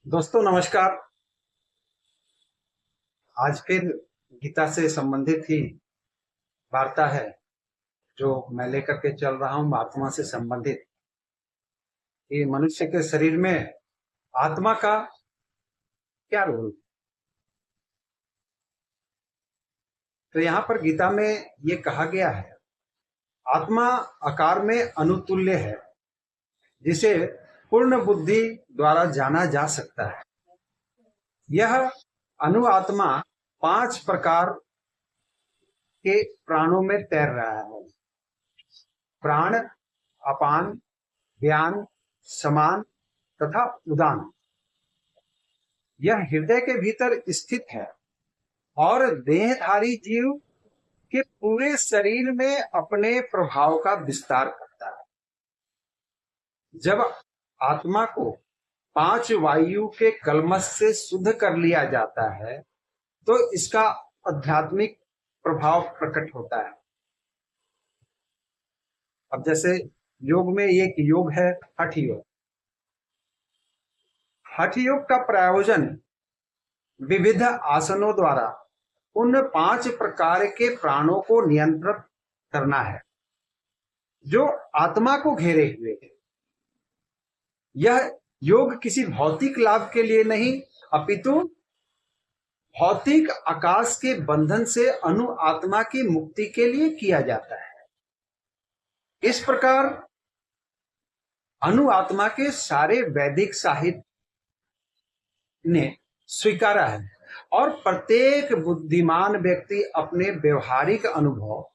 दोस्तों नमस्कार। आज फिर गीता से संबंधित ही वार्ता है जो मैं लेकर के चल रहा हूं। आत्मा से संबंधित कि मनुष्य के शरीर में आत्मा का क्या रोल। तो यहाँ पर गीता में ये कहा गया है, आत्मा आकार में अनुतुल्य है, जिसे पूर्ण बुद्धि द्वारा जाना जा सकता है। यह अनुआत्मा 5 प्रकार के प्राणों में तैर रहा है। प्राण, अपान, व्यान, समान तथा उदान। यह हृदय के भीतर स्थित है और देहधारी जीव के पूरे शरीर में अपने प्रभाव का विस्तार करता है। जब आत्मा को 5 वायु के कलमश से शुद्ध कर लिया जाता है तो इसका आध्यात्मिक प्रभाव प्रकट होता है। अब जैसे योग में एक योग है हठ योग। हठ योग का प्रयोजन विविध आसनों द्वारा उन 5 प्रकार के प्राणों को नियंत्रित करना है जो आत्मा को घेरे हुए है। यह योग किसी भौतिक लाभ के लिए नहीं, अपितु भौतिक आकाश के बंधन से अनु आत्मा की मुक्ति के लिए किया जाता है। इस प्रकार अनु आत्मा के सारे वैदिक साहित्य ने स्वीकारा है और प्रत्येक बुद्धिमान व्यक्ति अपने व्यवहारिक अनुभव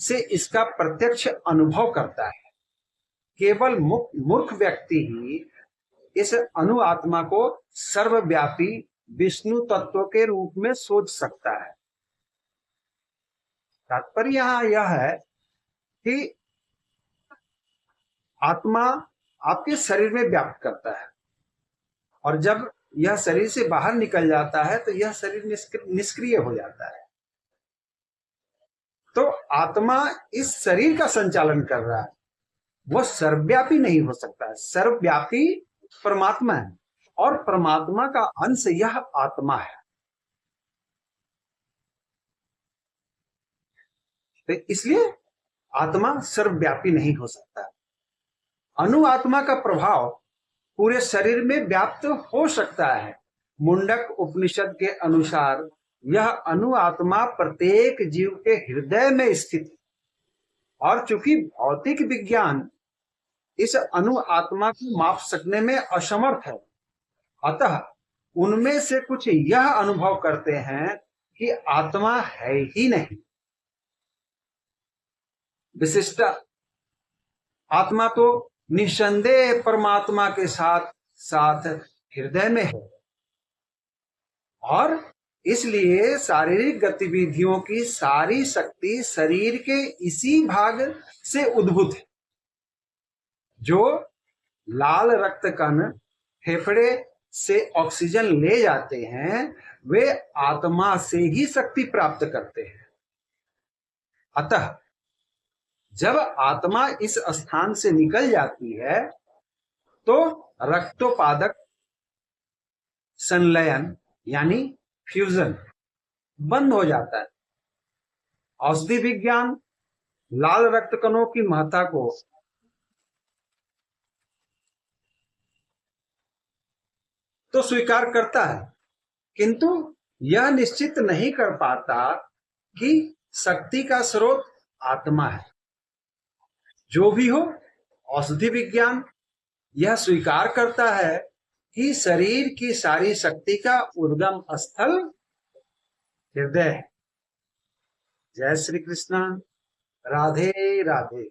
से इसका प्रत्यक्ष अनुभव करता है। केवल मूर्ख व्यक्ति ही इस अनु आत्मा को सर्वव्यापी विष्णु तत्व के रूप में सोच सकता है। तात्पर्य यहां यह है कि आत्मा आपके शरीर में व्याप्त करता है और जब यह शरीर से बाहर निकल जाता है तो यह शरीर निष्क्रिय हो जाता है। तो आत्मा इस शरीर का संचालन कर रहा है, वह सर्वव्यापी नहीं हो सकता है। सर्वव्यापी परमात्मा है और परमात्मा का अंश यह आत्मा है। तो इसलिए आत्मा सर्वव्यापी नहीं हो सकता। अनु आत्मा का प्रभाव पूरे शरीर में व्याप्त हो सकता है। मुंडक उपनिषद के अनुसार यह अनु आत्मा प्रत्येक जीव के हृदय में स्थित है और चूंकि भौतिक विज्ञान इस अनु आत्मा को माप सकने में असमर्थ है, अतः उनमें से कुछ यह अनुभव करते हैं कि आत्मा है ही नहीं। विशिष्ट आत्मा तो निसंदेह परमात्मा के साथ साथ हृदय में है और इसलिए शारीरिक गतिविधियों की सारी शक्ति शरीर के इसी भाग से उद्भूत है। जो लाल रक्त कण फेफड़े से ऑक्सीजन ले जाते हैं वे आत्मा से ही शक्ति प्राप्त करते हैं। अतः जब आत्मा इस स्थान से निकल जाती है तो रक्तोपादक संलयन यानी फ्यूजन बंद हो जाता है। औषधि विज्ञान लाल रक्त कणों की महत्ता को तो स्वीकार करता है, किंतु यह निश्चित नहीं कर पाता कि शक्ति का स्रोत आत्मा है। जो भी हो, औषधि विज्ञान यह स्वीकार करता है कि शरीर की सारी शक्ति का उद्गम स्थल हृदय है। जय श्री कृष्ण। राधे राधे।